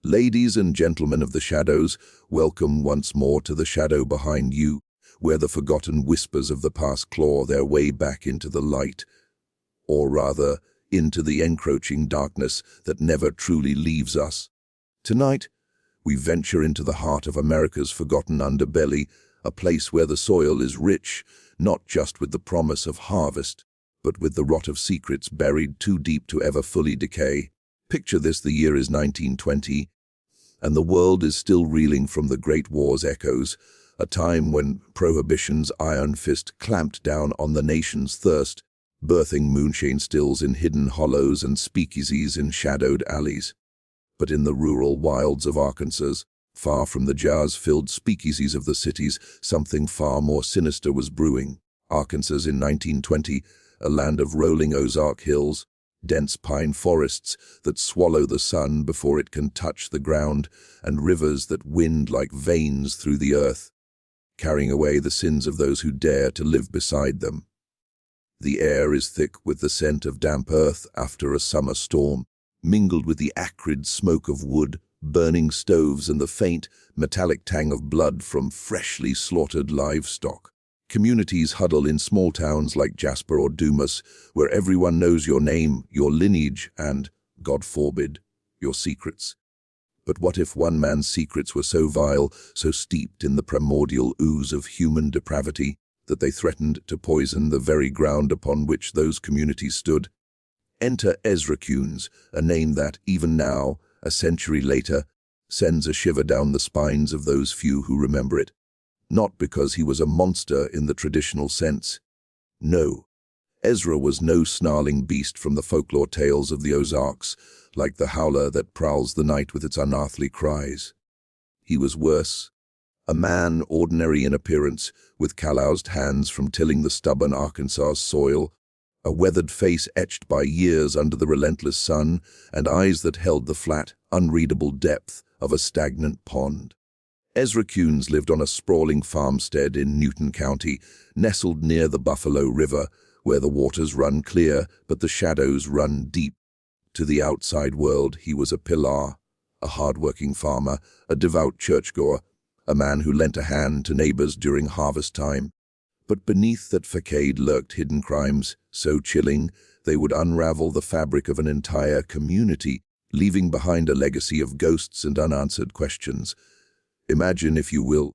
Ladies and gentlemen of the shadows, welcome once more to the shadow behind you, where the forgotten whispers of the past claw their way back into the light, or rather, into the encroaching darkness that never truly leaves us. Tonight, we venture into the heart of America's forgotten underbelly, a place where the soil is rich, not just with the promise of harvest, but with the rot of secrets buried too deep to ever fully decay. Picture this: the year is 1920, and the world is still reeling from the Great War's echoes, a time when Prohibition's iron fist clamped down on the nation's thirst, birthing moonshine stills in hidden hollows and speakeasies in shadowed alleys. But in the rural wilds of Arkansas, far from the jazz-filled speakeasies of the cities, something far more sinister was brewing. Arkansas in 1920, a land of rolling Ozark hills, dense pine forests that swallow the sun before it can touch the ground, and rivers that wind like veins through the earth, carrying away the sins of those who dare to live beside them. The air is thick with the scent of damp earth after a summer storm, mingled with the acrid smoke of wood, burning stoves, and the faint, metallic tang of blood from freshly slaughtered livestock. Communities huddle in small towns like Jasper or Dumas, where everyone knows your name, your lineage, and, God forbid, your secrets. But what if one man's secrets were so vile, so steeped in the primordial ooze of human depravity, that they threatened to poison the very ground upon which those communities stood? Enter Ezra Coones, a name that, even now, a century later, sends a shiver down the spines of those few who remember it. Not because he was a monster in the traditional sense. No, Ezra was no snarling beast from the folklore tales of the Ozarks, like the howler that prowls the night with its unearthly cries. He was worse. A man ordinary in appearance, with calloused hands from tilling the stubborn Arkansas soil, a weathered face etched by years under the relentless sun, and eyes that held the flat, unreadable depth of a stagnant pond. Ezra Coones lived on a sprawling farmstead in Newton County, nestled near the Buffalo River, where the waters run clear but the shadows run deep. To the outside world, he was a pillar, a hard-working farmer, a devout churchgoer, a man who lent a hand to neighbors during harvest time. But beneath that facade lurked hidden crimes, so chilling they would unravel the fabric of an entire community, leaving behind a legacy of ghosts and unanswered questions. Imagine, if you will,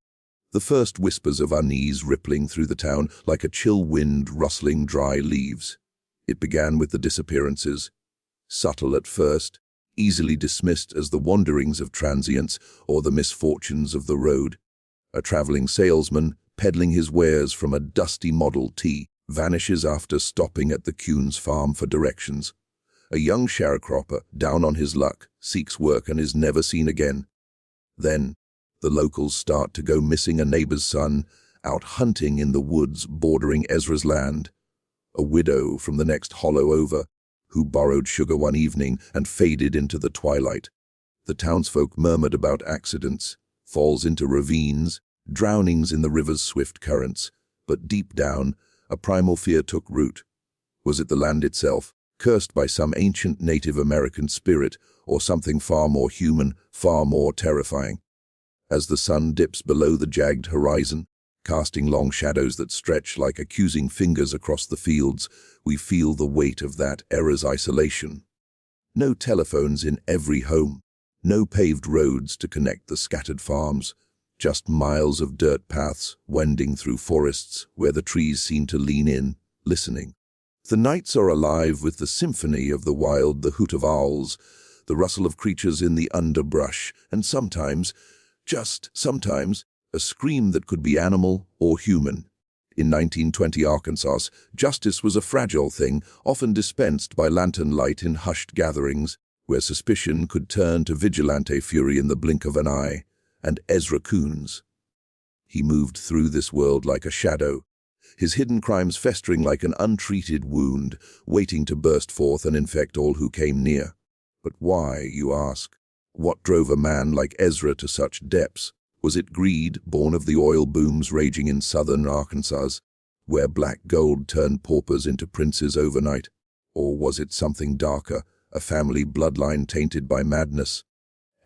the first whispers of unease rippling through the town like a chill wind rustling dry leaves. It began with the disappearances, subtle at first, easily dismissed as the wanderings of transients or the misfortunes of the road. A traveling salesman, peddling his wares from a dusty Model T, vanishes after stopping at the Coones farm for directions. A young sharecropper, down on his luck, seeks work and is never seen again. Then, the locals start to go missing: a neighbor's son, out hunting in the woods bordering Ezra's land. A widow from the next hollow over, who borrowed sugar one evening and faded into the twilight. The townsfolk murmured about accidents, falls into ravines, drownings in the river's swift currents. But deep down, a primal fear took root. Was it the land itself, cursed by some ancient Native American spirit, or something far more human, far more terrifying? As the sun dips below the jagged horizon, casting long shadows that stretch like accusing fingers across the fields, we feel the weight of that era's isolation. No telephones in every home, no paved roads to connect the scattered farms, just miles of dirt paths wending through forests where the trees seem to lean in, listening. The nights are alive with the symphony of the wild, the hoot of owls, the rustle of creatures in the underbrush, and sometimes, just sometimes, a scream that could be animal or human. In 1920 Arkansas, justice was a fragile thing, often dispensed by lantern light in hushed gatherings, where suspicion could turn to vigilante fury in the blink of an eye. And Ezra Coones. He moved through this world like a shadow, his hidden crimes festering like an untreated wound, waiting to burst forth and infect all who came near. But why, you ask? What drove a man like Ezra to such depths? Was it greed, born of the oil booms raging in southern Arkansas, where black gold turned paupers into princes overnight? Or was it something darker, a family bloodline tainted by madness?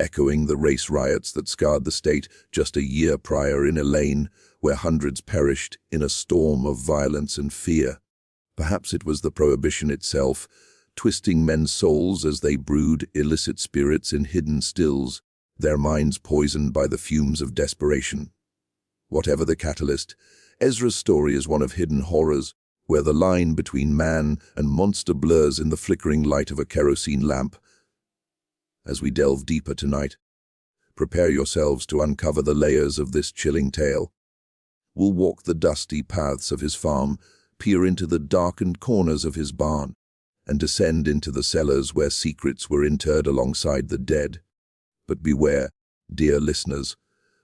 echoing the race riots that scarred the state just a year prior in Elaine, where hundreds perished in a storm of violence and fear. Perhaps it was the prohibition itself, twisting men's souls as they brewed illicit spirits in hidden stills, their minds poisoned by the fumes of desperation. Whatever the catalyst, Ezra's story is one of hidden horrors, where the line between man and monster blurs in the flickering light of a kerosene lamp. As we delve deeper tonight, prepare yourselves to uncover the layers of this chilling tale. We'll walk the dusty paths of his farm, peer into the darkened corners of his barn, and descend into the cellars where secrets were interred alongside the dead. But beware, dear listeners,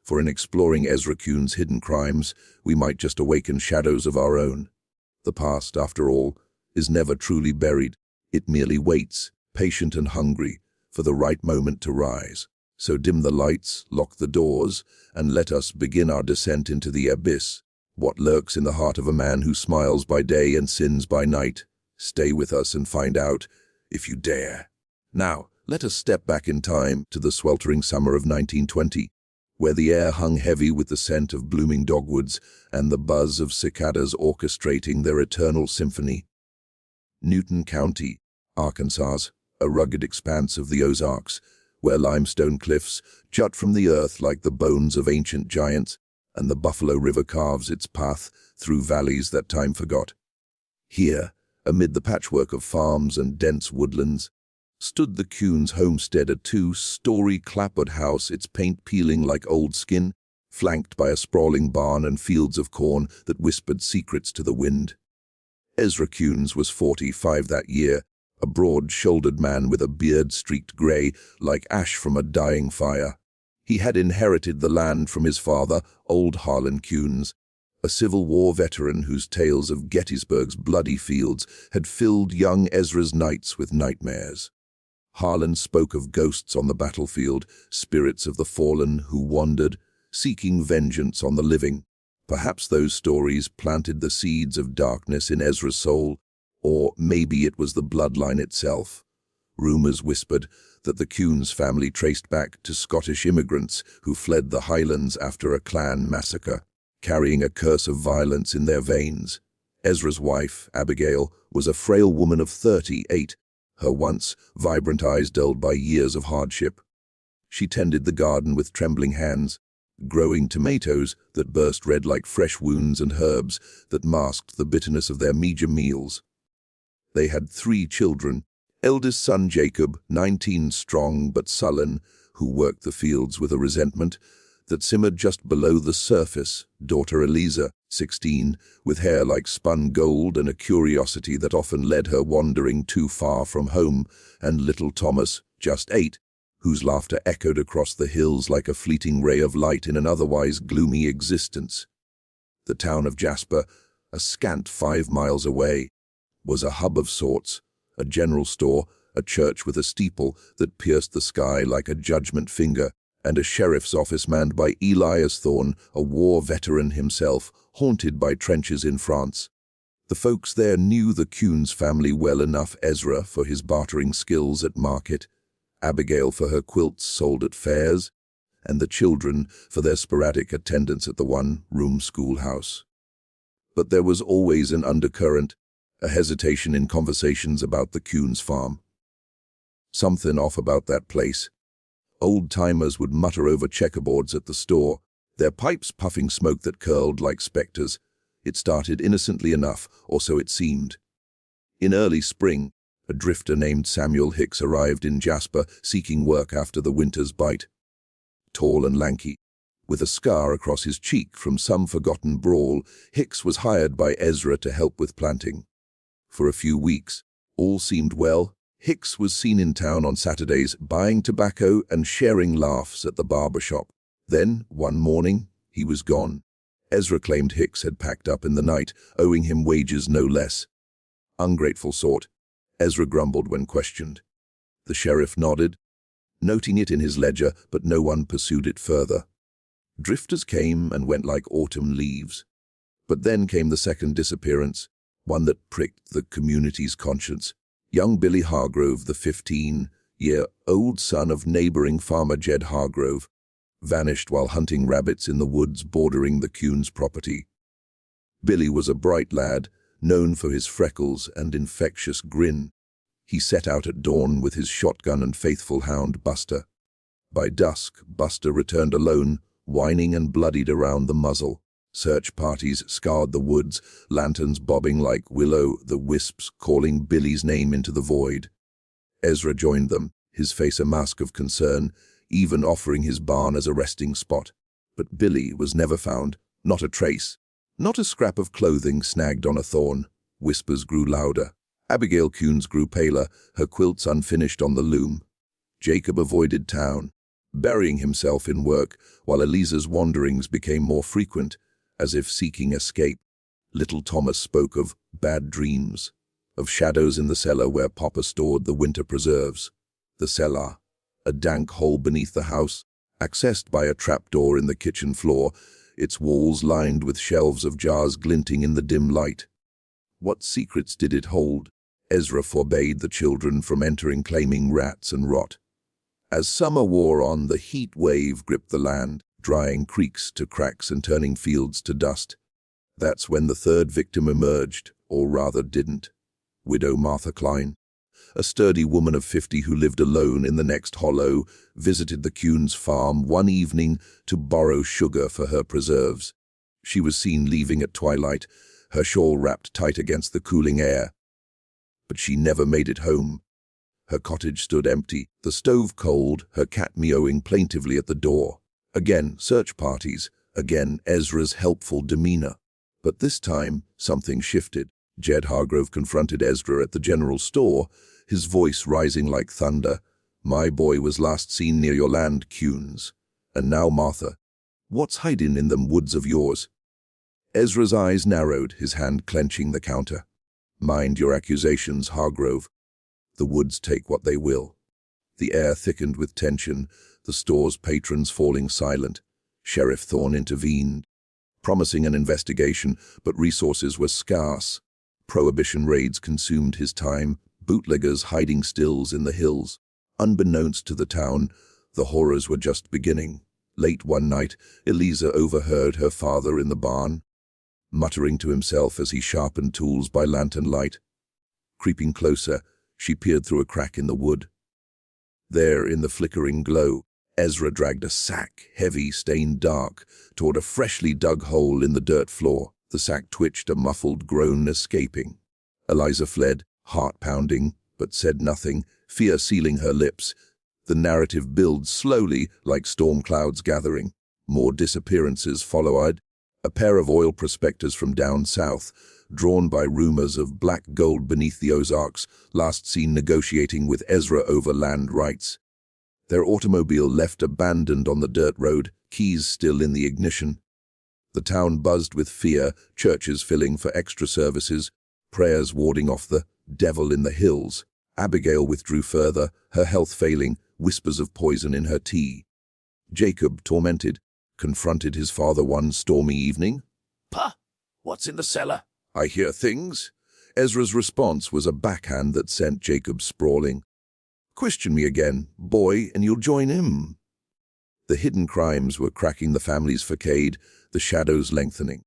for in exploring Ezra Coones' hidden crimes, we might just awaken shadows of our own. The past, after all, is never truly buried. It merely waits, patient and hungry, for the right moment to rise. So dim the lights, lock the doors, and let us begin our descent into the abyss. What lurks in the heart of a man who smiles by day and sins by night? Stay with us and find out, if you dare. Now, let us step back in time to the sweltering summer of 1920, where the air hung heavy with the scent of blooming dogwoods and the buzz of cicadas orchestrating their eternal symphony. Newton County, Arkansas, a rugged expanse of the Ozarks, where limestone cliffs jut from the earth like the bones of ancient giants, and the Buffalo River carves its path through valleys that time forgot. Here, amid the patchwork of farms and dense woodlands, stood the Coones homestead, a two-story clapboard house, its paint peeling like old skin, flanked by a sprawling barn and fields of corn that whispered secrets to the wind. Ezra Coones was 45 that year, a broad-shouldered man with a beard streaked gray like ash from a dying fire. He had inherited the land from his father, old Harlan Coones, a Civil War veteran whose tales of Gettysburg's bloody fields had filled young Ezra's nights with nightmares. Harlan spoke of ghosts on the battlefield, spirits of the fallen who wandered, seeking vengeance on the living. Perhaps those stories planted the seeds of darkness in Ezra's soul, or maybe it was the bloodline itself. Rumors whispered that the Coones family traced back to Scottish immigrants who fled the Highlands after a clan massacre, carrying a curse of violence in their veins. Ezra's wife, Abigail, was a frail woman of 38, her once vibrant eyes dulled by years of hardship. She tended the garden with trembling hands, growing tomatoes that burst red like fresh wounds and herbs that masked the bitterness of their meager meals. They had 3 children, eldest son Jacob, 19 strong but sullen, who worked the fields with a resentment that simmered just below the surface, daughter Eliza, 16, with hair like spun gold and a curiosity that often led her wandering too far from home, and little Thomas, just 8, whose laughter echoed across the hills like a fleeting ray of light in an otherwise gloomy existence. The town of Jasper, a scant 5 miles away, was a hub of sorts, a general store, a church with a steeple that pierced the sky like a judgment finger, and a sheriff's office manned by Elias Thorne, a war veteran himself, haunted by trenches in France. The folks there knew the Coones family well enough, Ezra for his bartering skills at market, Abigail for her quilts sold at fairs, and the children for their sporadic attendance at the one-room schoolhouse. But there was always an undercurrent, a hesitation in conversations about the Coones farm. Something off about that place. Old-timers would mutter over checkerboards at the store, their pipes puffing smoke that curled like specters. It started innocently enough, or so it seemed. In early spring, a drifter named Samuel Hicks arrived in Jasper, seeking work after the winter's bite. Tall and lanky, with a scar across his cheek from some forgotten brawl, Hicks was hired by Ezra to help with planting. For a few weeks, all seemed well. Hicks was seen in town on Saturdays, buying tobacco and sharing laughs at the barber shop. Then, one morning, he was gone. Ezra claimed Hicks had packed up in the night, owing him wages no less. Ungrateful sort, Ezra grumbled when questioned. The sheriff nodded, noting it in his ledger, but no one pursued it further. Drifters came and went like autumn leaves. But then came the second disappearance, one that pricked the community's conscience. Young Billy Hargrove, the 15, year-old son of neighboring farmer Jed Hargrove, vanished while hunting rabbits in the woods bordering the Coones property. Billy was a bright lad, known for his freckles and infectious grin. He set out at dawn with his shotgun and faithful hound Buster. By dusk, Buster returned alone, whining and bloodied around the muzzle. Search parties scoured the woods, lanterns bobbing like will-o'-the-wisps calling Billy's name into the void. Ezra joined them, his face a mask of concern, even offering his barn as a resting spot. But Billy was never found, not a trace. Not a scrap of clothing snagged on a thorn. Whispers grew louder. Abigail Coones grew paler, her quilts unfinished on the loom. Jacob avoided town, burying himself in work, while Eliza's wanderings became more frequent, as if seeking escape. Little Thomas spoke of bad dreams, of shadows in the cellar where Papa stored the winter preserves. The cellar, a dank hole beneath the house, accessed by a trapdoor in the kitchen floor, its walls lined with shelves of jars glinting in the dim light. What secrets did it hold? Ezra forbade the children from entering, claiming rats and rot. As summer wore on, the heat wave gripped the land, drying creeks to cracks and turning fields to dust. That's when the third victim emerged, or rather didn't. Widow Martha Klein, a sturdy woman of 50 who lived alone in the next hollow, visited the Coones farm one evening to borrow sugar for her preserves. She was seen leaving at twilight, her shawl wrapped tight against the cooling air. But she never made it home. Her cottage stood empty, the stove cold, her cat meowing plaintively at the door. Again, search parties. Again, Ezra's helpful demeanor. But this time, something shifted. Jed Hargrove confronted Ezra at the general store, his voice rising like thunder. "My boy was last seen near your land, Coones. And now Martha. What's hiding in them woods of yours?" Ezra's eyes narrowed, his hand clenching the counter. "Mind your accusations, Hargrove. The woods take what they will." The air thickened with tension, the store's patrons falling silent. Sheriff Thorne intervened, promising an investigation, but resources were scarce. Prohibition raids consumed his time, bootleggers hiding stills in the hills. Unbeknownst to the town, the horrors were just beginning. Late one night, Eliza overheard her father in the barn, muttering to himself as he sharpened tools by lantern light. Creeping closer, she peered through a crack in the wood. There, in the flickering glow, Ezra dragged a sack, heavy, stained dark, toward a freshly dug hole in the dirt floor. The sack twitched, a muffled groan escaping. Eliza fled, heart pounding, but said nothing, fear sealing her lips. The narrative builds slowly, like storm clouds gathering. More disappearances followed. A pair of oil prospectors from down south, drawn by rumors of black gold beneath the Ozarks, last seen negotiating with Ezra over land rights. Their automobile left abandoned on the dirt road, keys still in the ignition. The town buzzed with fear, churches filling for extra services, prayers warding off the devil in the hills. Abigail withdrew further, her health failing, whispers of poison in her tea. Jacob, tormented, confronted his father one stormy evening. "Pa, what's in the cellar?" "I hear things." Ezra's response was a backhand that sent Jacob sprawling. "Question me again, boy, and you'll join him." The hidden crimes were cracking the family's facade, the shadows lengthening.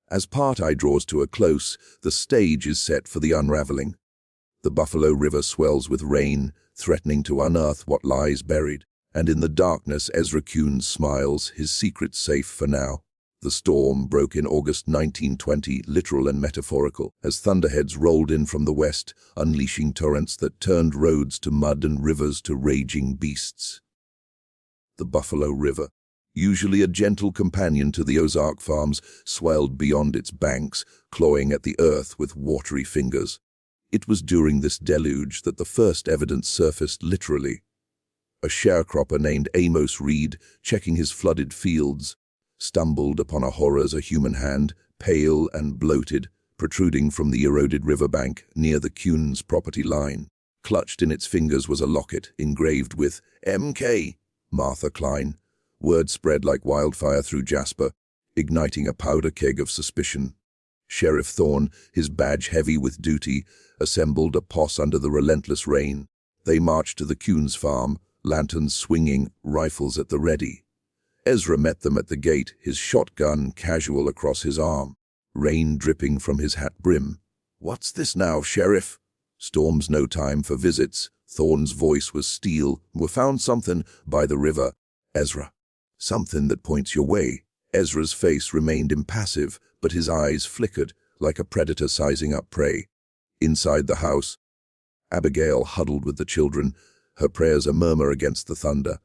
As part I draws to a close, the stage is set for the unraveling. The Buffalo River swells with rain, threatening to unearth what lies buried. And in the darkness, Ezra Coones smiles, his secret safe for now. The storm broke in August 1920, literal and metaphorical, as thunderheads rolled in from the west, unleashing torrents that turned roads to mud and rivers to raging beasts. The Buffalo River, usually a gentle companion to the Ozark farms, swelled beyond its banks, clawing at the earth with watery fingers. It was during this deluge that the first evidence surfaced literally. A sharecropper named Amos Reed, checking his flooded fields, stumbled upon a horror as a human hand, pale and bloated, protruding from the eroded riverbank near the Coones property line. Clutched in its fingers was a locket engraved with M.K. Martha Klein. Word spread like wildfire through Jasper, igniting a powder keg of suspicion. Sheriff Thorne, his badge heavy with duty, assembled a posse under the relentless rain. They marched to the Coones farm, lanterns swinging, rifles at the ready. Ezra met them at the gate, his shotgun casual across his arm, rain dripping from his hat brim. "What's this now, Sheriff?" Storm's no time for visits. Thorne's voice was steel. "We found something by the river, Ezra. Something that points your way." Ezra's face remained impassive, but his eyes flickered, like a predator sizing up prey. Inside the house, Abigail huddled with the children, her prayers a murmur against the thunder.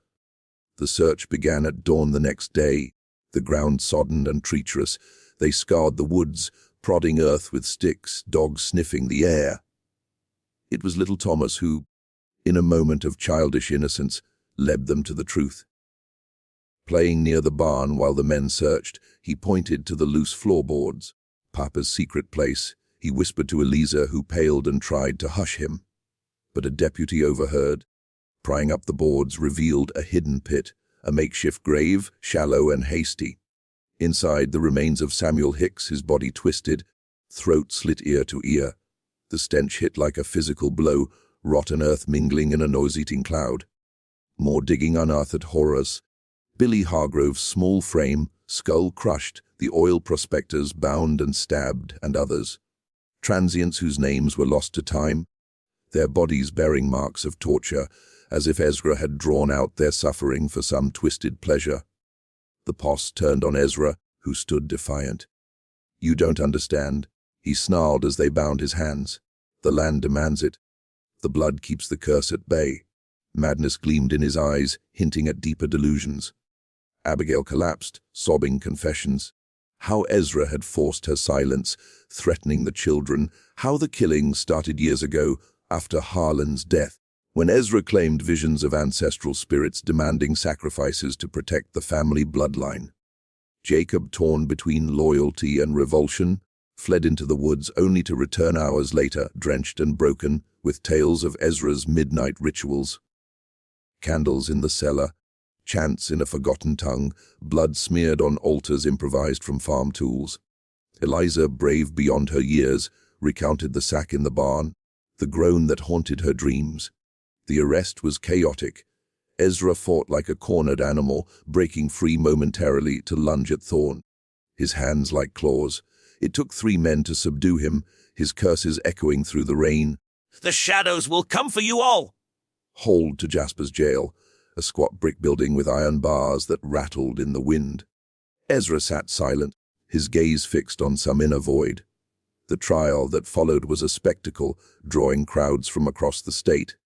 The search began at dawn the next day. The ground sodden and treacherous, they scoured the woods, prodding earth with sticks, dogs sniffing the air. It was little Thomas who, in a moment of childish innocence, led them to the truth. Playing near the barn while the men searched, he pointed to the loose floorboards. Papa's secret place, he whispered to Eliza, who paled and tried to hush him. But a deputy overheard. Prying up the boards revealed a hidden pit, a makeshift grave, shallow and hasty. Inside, the remains of Samuel Hicks, his body twisted, throat slit ear to ear. The stench hit like a physical blow, rotten earth mingling in a nose-eating cloud. More digging unearthed horrors. Billy Hargrove's small frame, skull crushed, the oil prospectors bound and stabbed, and others. Transients whose names were lost to time, their bodies bearing marks of torture, as if Ezra had drawn out their suffering for some twisted pleasure. The posse turned on Ezra, who stood defiant. "You don't understand," he snarled as they bound his hands. "The land demands it. The blood keeps the curse at bay." Madness gleamed in his eyes, hinting at deeper delusions. Abigail collapsed, sobbing confessions. How Ezra had forced her silence, threatening the children. How the killing started years ago, after Harlan's death, when Ezra claimed visions of ancestral spirits demanding sacrifices to protect the family bloodline. Jacob, torn between loyalty and revulsion, fled into the woods only to return hours later, drenched and broken, with tales of Ezra's midnight rituals. Candles in the cellar, chants in a forgotten tongue, blood smeared on altars improvised from farm tools. Eliza, brave beyond her years, recounted the sack in the barn, the groan that haunted her dreams. The arrest was chaotic. Ezra fought like a cornered animal, breaking free momentarily to lunge at Thorne, his hands like claws. It took 3 men to subdue him, his curses echoing through the rain. "The shadows will come for you all!" Hauled to Jasper's jail, a squat brick building with iron bars that rattled in the wind. Ezra sat silent, his gaze fixed on some inner void. The trial that followed was a spectacle, drawing crowds from across the state.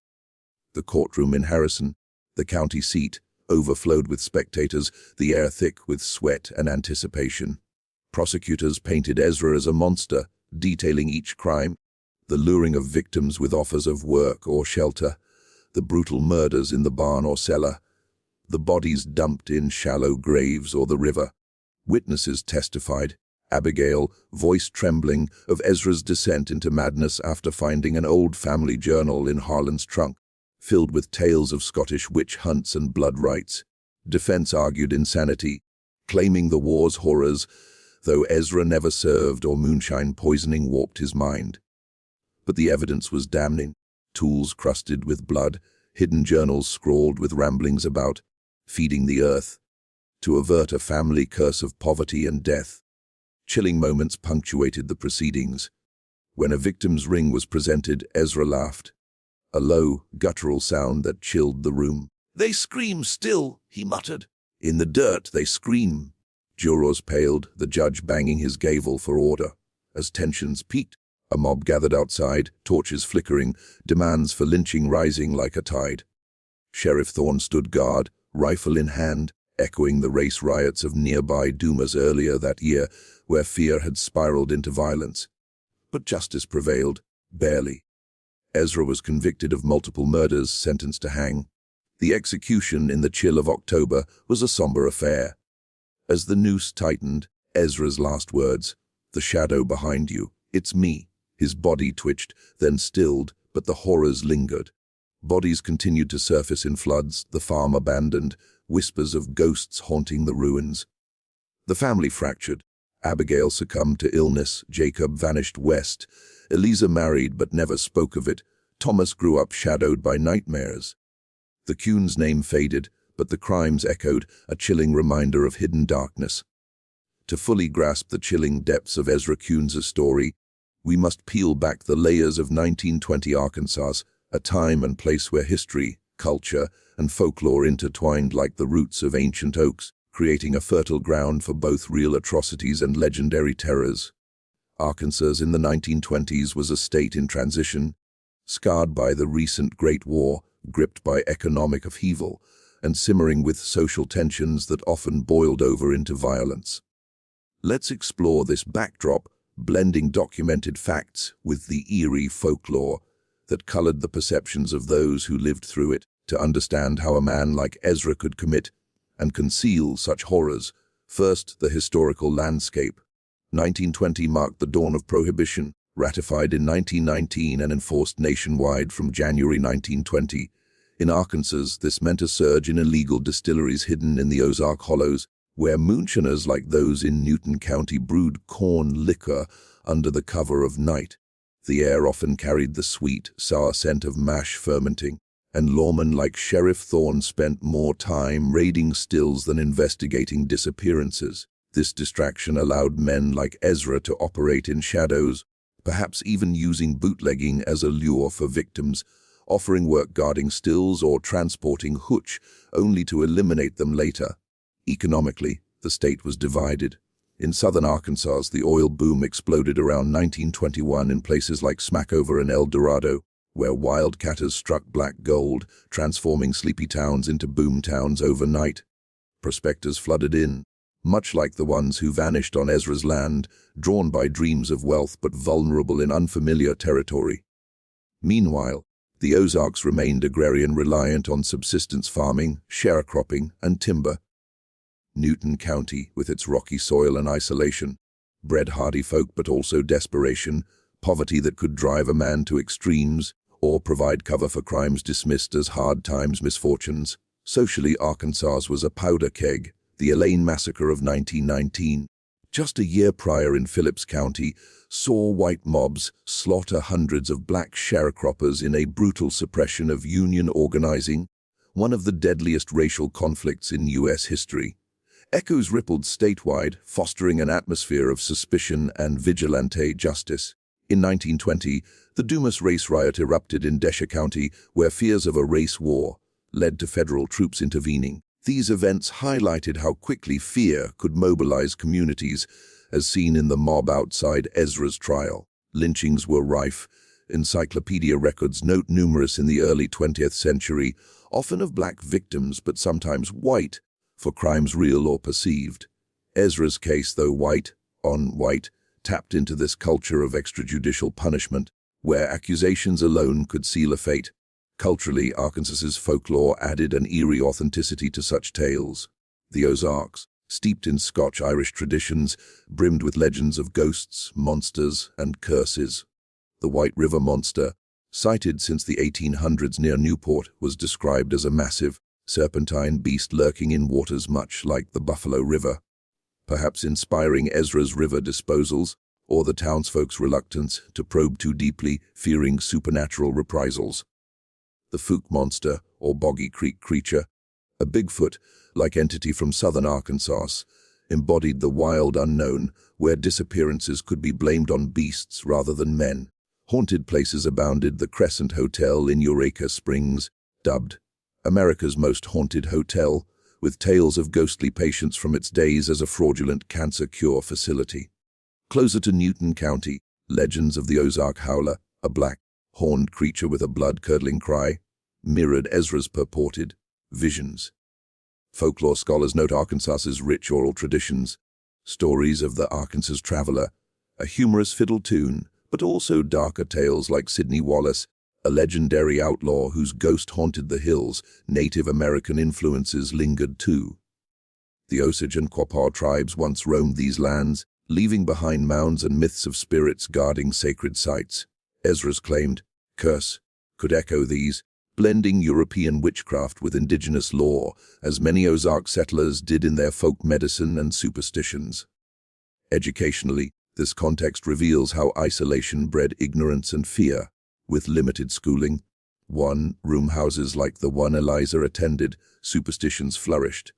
The courtroom in Harrison, the county seat, overflowed with spectators, the air thick with sweat and anticipation. Prosecutors painted Ezra as a monster, detailing each crime, the luring of victims with offers of work or shelter, the brutal murders in the barn or cellar, the bodies dumped in shallow graves or the river. Witnesses testified, Abigail, voice trembling, of Ezra's descent into madness after finding an old family journal in Harlan's trunk, filled with tales of Scottish witch hunts and blood rites. Defense argued insanity, claiming the war's horrors, though Ezra never served or moonshine poisoning warped his mind. But the evidence was damning. Tools crusted with blood, hidden journals scrawled with ramblings about feeding the earth, to avert a family curse of poverty and death. Chilling moments punctuated the proceedings. When a victim's ring was presented, Ezra laughed, a low, guttural sound that chilled the room. "They scream still," he muttered. "In the dirt they scream." Jurors paled, the judge banging his gavel for order. As tensions peaked, a mob gathered outside, torches flickering, demands for lynching rising like a tide. Sheriff Thorne stood guard, rifle in hand, echoing the race riots of nearby Dumas earlier that year, where fear had spiraled into violence. But justice prevailed, barely. Ezra was convicted of multiple murders, sentenced to hang. The execution in the chill of October was a somber affair. As the noose tightened, Ezra's last words, "The shadow behind you, it's me." His body twitched, then stilled, but the horrors lingered. Bodies continued to surface in floods, the farm abandoned, whispers of ghosts haunting the ruins. The family fractured. Abigail succumbed to illness, Jacob vanished west, Eliza married but never spoke of it, Thomas grew up shadowed by nightmares. The Coones name faded, but the crimes echoed, a chilling reminder of hidden darkness. To fully grasp the chilling depths of Ezra Coones' story, we must peel back the layers of 1920 Arkansas, a time and place where history, culture, and folklore intertwined like the roots of ancient oaks, creating a fertile ground for both real atrocities and legendary terrors. Arkansas in the 1920s was a state in transition, scarred by the recent Great War, gripped by economic upheaval, and simmering with social tensions that often boiled over into violence. Let's explore this backdrop, blending documented facts with the eerie folklore that colored the perceptions of those who lived through it, to understand how a man like Ezra could commit and conceal such horrors. First, the historical landscape. 1920 marked the dawn of Prohibition, ratified in 1919 and enforced nationwide from January 1920. In Arkansas, this meant a surge in illegal distilleries hidden in the Ozark Hollows, where moonshiners like those in Newton County brewed corn liquor under the cover of night. The air often carried the sweet, sour scent of mash fermenting, and lawmen like Sheriff Thorne spent more time raiding stills than investigating disappearances. This distraction allowed men like Ezra to operate in shadows, perhaps even using bootlegging as a lure for victims, offering work guarding stills or transporting hooch, only to eliminate them later. Economically, the state was divided. In southern Arkansas, the oil boom exploded around 1921 in places like Smackover and El Dorado, where wildcatters struck black gold, transforming sleepy towns into boom towns overnight. Prospectors flooded in, much like the ones who vanished on Ezra's land, drawn by dreams of wealth but vulnerable in unfamiliar territory. Meanwhile, the Ozarks remained agrarian, reliant on subsistence farming, sharecropping, and timber. Newton County, with its rocky soil and isolation, bred hardy folk but also desperation, poverty that could drive a man to extremes, or provide cover for crimes dismissed as hard times misfortunes. Socially, Arkansas was a powder keg, the Elaine Massacre of 1919. Just a year prior in Phillips County, saw white mobs slaughter hundreds of black sharecroppers in a brutal suppression of union organizing, one of the deadliest racial conflicts in U.S. history. Echoes rippled statewide, fostering an atmosphere of suspicion and vigilante justice. In 1920, the Dumas race riot erupted in Desha County, where fears of a race war led to federal troops intervening. These events highlighted how quickly fear could mobilize communities, as seen in the mob outside Ezra's trial. Lynchings were rife. Encyclopedia records note numerous in the early 20th century, often of black victims but sometimes white, for crimes real or perceived. Ezra's case, though white on white, tapped into this culture of extrajudicial punishment, where accusations alone could seal a fate. Culturally, Arkansas's folklore added an eerie authenticity to such tales. The Ozarks, steeped in Scotch-Irish traditions, brimmed with legends of ghosts, monsters, and curses. The White River Monster, sighted since the 1800s near Newport, was described as a massive, serpentine beast lurking in waters much like the Buffalo River, perhaps inspiring Ezra's river disposals, or the townsfolk's reluctance to probe too deeply, fearing supernatural reprisals. The Fook Monster, or Boggy Creek Creature, a Bigfoot-like entity from southern Arkansas, embodied the wild unknown, where disappearances could be blamed on beasts rather than men. Haunted places abounded. The Crescent Hotel in Eureka Springs, dubbed America's most haunted hotel, with tales of ghostly patients from its days as a fraudulent cancer cure facility. Closer to Newton County, legends of the Ozark Howler, a black, horned creature with a blood-curdling cry, mirrored Ezra's purported visions. Folklore scholars note Arkansas's rich oral traditions, stories of the Arkansas Traveler, a humorous fiddle tune, but also darker tales like Sidney Wallace, a legendary outlaw whose ghost haunted the hills. Native American influences lingered too. The Osage and Quapaw tribes once roamed these lands, leaving behind mounds and myths of spirits guarding sacred sites. Ezra's claimed curse could echo these, blending European witchcraft with indigenous lore, as many Ozark settlers did in their folk medicine and superstitions. Educationally, this context reveals how isolation bred ignorance and fear. with limited schooling. One-room houses like the one Eliza attended, superstitions flourished.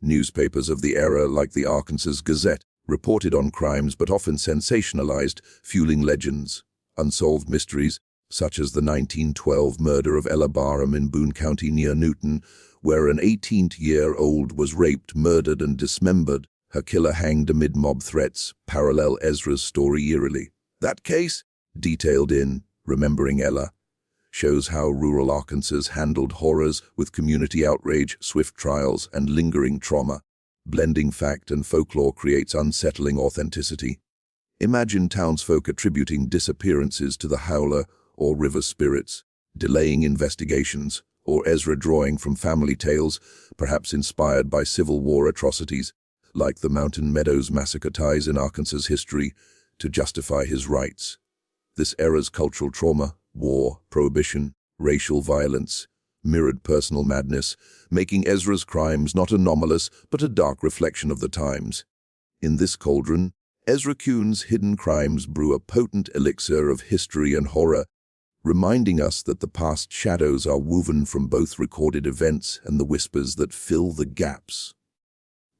Newspapers of the era like the Arkansas Gazette reported on crimes but often sensationalized, fueling legends. Unsolved mysteries, such as the 1912 murder of Ella Barham in Boone County near Newton, where an 18-year-old was raped, murdered, and dismembered, her killer hanged amid mob threats, parallel Ezra's story eerily. That case, detailed in Remembering Ella, shows how rural Arkansas handled horrors with community outrage, swift trials, and lingering trauma. Blending fact and folklore creates unsettling authenticity. Imagine townsfolk attributing disappearances to the howler or river spirits, delaying investigations, or Ezra drawing from family tales, perhaps inspired by Civil War atrocities, like the Mountain Meadows massacre ties in Arkansas history, to justify his rights. This era's cultural trauma, war, prohibition, racial violence, mirrored personal madness, making Ezra's crimes not anomalous but a dark reflection of the times. In this cauldron, Ezra Coones' hidden crimes brew a potent elixir of history and horror, reminding us that the past shadows are woven from both recorded events and the whispers that fill the gaps.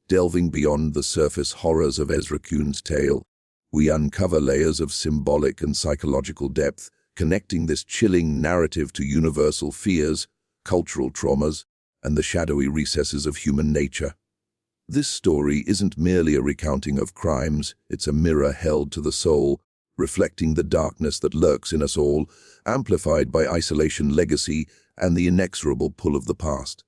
Delving beyond the surface horrors of Ezra Coones' tale, we uncover layers of symbolic and psychological depth, connecting this chilling narrative to universal fears, cultural traumas, and the shadowy recesses of human nature. This story isn't merely a recounting of crimes, it's a mirror held to the soul, reflecting the darkness that lurks in us all, amplified by isolation, legacy, and the inexorable pull of the past.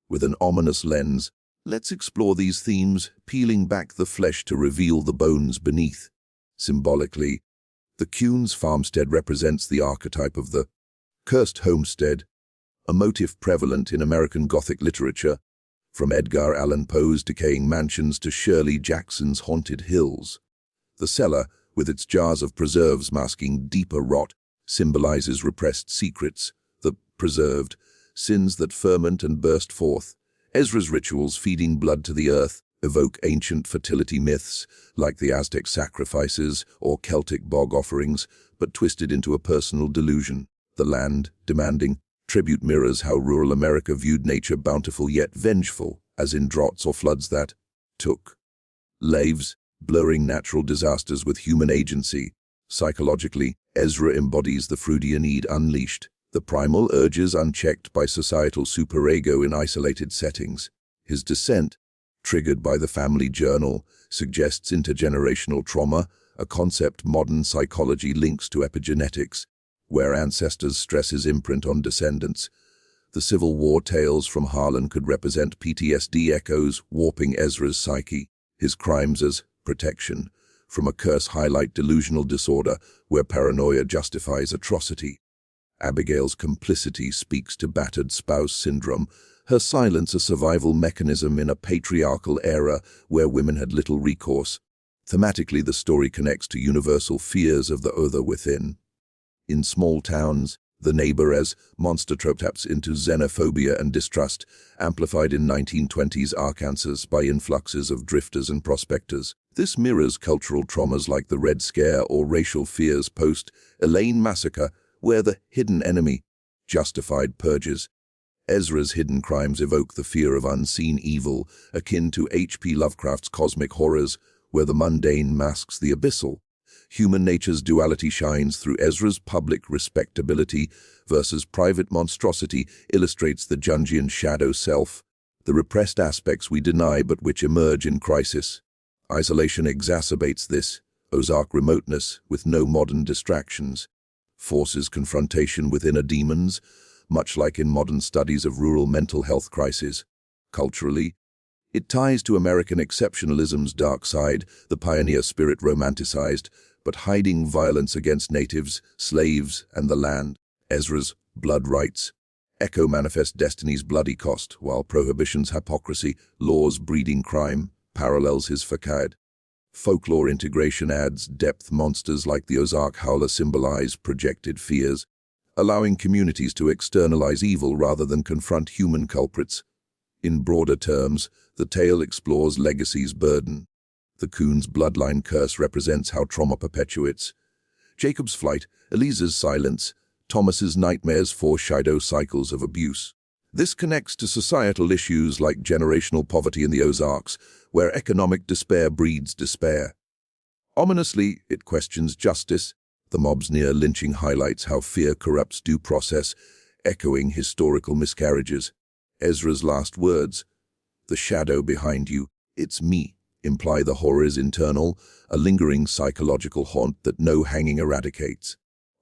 With an ominous lens, let's explore these themes, peeling back the flesh to reveal the bones beneath. Symbolically, the Coones farmstead represents the archetype of the cursed homestead, a motif prevalent in American Gothic literature, from Edgar Allan Poe's decaying mansions to Shirley Jackson's haunted hills. The cellar, with its jars of preserves masking deeper rot, symbolizes repressed secrets, the preserved sins that ferment and burst forth. Ezra's rituals feeding blood to the earth evoke ancient fertility myths, like the Aztec sacrifices or Celtic bog offerings, but twisted into a personal delusion. The land, demanding tribute, mirrors how rural America viewed nature, bountiful yet vengeful, as in droughts or floods that took lives, blurring natural disasters with human agency. Psychologically, Ezra embodies the Freudian need unleashed, the primal urges unchecked by societal superego in isolated settings. His descent, triggered by the family journal, suggests intergenerational trauma, a concept modern psychology links to epigenetics, where ancestors stress his imprint on descendants. The Civil War tales from Harlan could represent PTSD echoes, warping Ezra's psyche. His crimes as protection from a curse highlight delusional disorder, where paranoia justifies atrocity. Abigail's complicity speaks to battered spouse syndrome, her silence a survival mechanism in a patriarchal era where women had little recourse. Thematically, the story connects to universal fears of the other within. In small towns, the neighbor as monster trope taps into xenophobia and distrust, amplified in 1920s Arkansas by influxes of drifters and prospectors. This mirrors cultural traumas like the Red Scare or racial fears post-Elaine massacre, where the hidden enemy justified purges. Ezra's hidden crimes evoke the fear of unseen evil, akin to H.P. Lovecraft's cosmic horrors, where the mundane masks the abyssal. Human nature's duality shines through Ezra's public respectability versus private monstrosity, illustrates the Jungian shadow self, the repressed aspects we deny but which emerge in crisis. Isolation exacerbates this. Ozark remoteness, with no modern distractions, forces confrontation with inner demons, much like in modern studies of rural mental health crises. Culturally, it ties to American exceptionalism's dark side, the pioneer spirit romanticized, but hiding violence against natives, slaves, and the land. Ezra's blood rights echo manifest destiny's bloody cost, while prohibition's hypocrisy, law's breeding crime, parallels his facade. Folklore integration adds depth. Monsters like the Ozark Howler symbolize projected fears, allowing communities to externalize evil rather than confront human culprits. In broader terms, the tale explores legacy's burden. The Coones bloodline curse represents how trauma perpetuates. Jacob's flight, Eliza's silence, Thomas's nightmares foreshadow cycles of abuse. This connects to societal issues like generational poverty in the Ozarks, where economic despair breeds despair. Ominously, it questions justice. The mob's near-lynching highlights how fear corrupts due process, echoing historical miscarriages. Ezra's last words, "The shadow behind you, it's me," imply the horror is internal, a lingering psychological haunt that no hanging eradicates.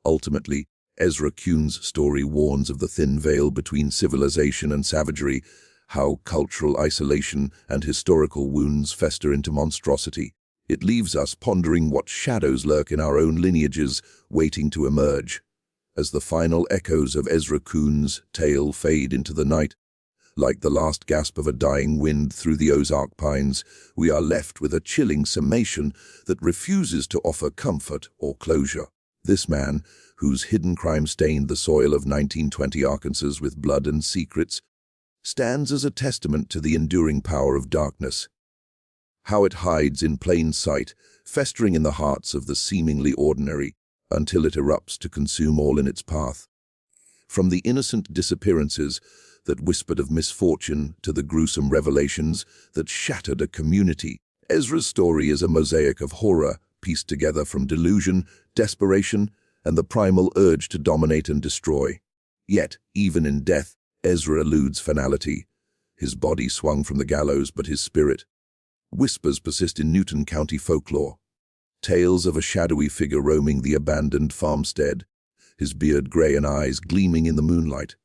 Ultimately, Ezra Coones' story warns of the thin veil between civilization and savagery, how cultural isolation and historical wounds fester into monstrosity. It leaves us pondering what shadows lurk in our own lineages, waiting to emerge. As the final echoes of Ezra Coones' tale fade into the night, like the last gasp of a dying wind through the Ozark pines, we are left with a chilling summation that refuses to offer comfort or closure. This man, whose hidden crime stained the soil of 1920 Arkansas with blood and secrets, stands as a testament to the enduring power of darkness. How it hides in plain sight, festering in the hearts of the seemingly ordinary, until it erupts to consume all in its path. From the innocent disappearances that whispered of misfortune to the gruesome revelations that shattered a community, Ezra's story is a mosaic of horror pieced together from delusion, desperation, and the primal urge to dominate and destroy. Yet, even in death, Ezra eludes finality. His body swung from the gallows, but his spirit. Whispers persist in Newton County folklore. Tales of a shadowy figure roaming the abandoned farmstead, his beard gray and eyes gleaming in the moonlight.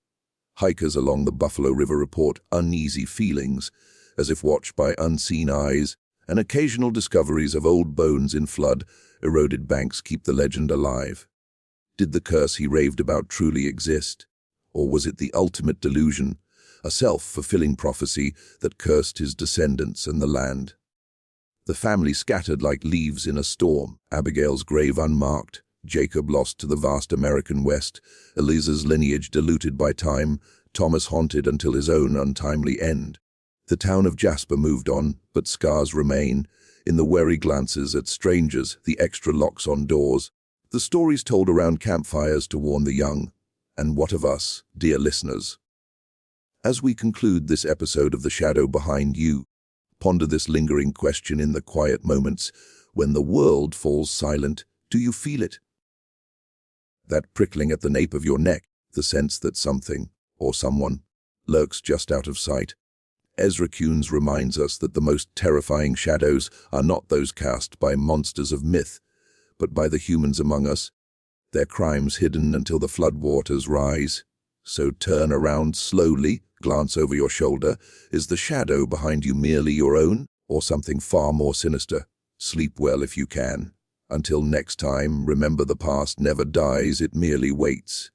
Hikers along the Buffalo River report uneasy feelings, as if watched by unseen eyes, and occasional discoveries of old bones in flood-eroded banks keep the legend alive. Did the curse he raved about truly exist? Or was it the ultimate delusion, a self-fulfilling prophecy that cursed his descendants and the land? The family scattered like leaves in a storm, Abigail's grave unmarked, Jacob lost to the vast American West, Eliza's lineage diluted by time, Thomas haunted until his own untimely end. The town of Jasper moved on, but scars remain, in the wary glances at strangers, the extra locks on doors, the stories told around campfires to warn the young. And what of us, dear listeners? As we conclude this episode of The Shadow Behind You, ponder this lingering question in the quiet moments. When the world falls silent, do you feel it? That prickling at the nape of your neck, the sense that something, or someone, lurks just out of sight. Ezra Coones reminds us that the most terrifying shadows are not those cast by monsters of myth, but by the humans among us, their crimes hidden until the floodwaters rise. So turn around slowly, glance over your shoulder. Is the shadow behind you merely your own, or something far more sinister? Sleep well if you can. Until next time, remember the past never dies, it merely waits.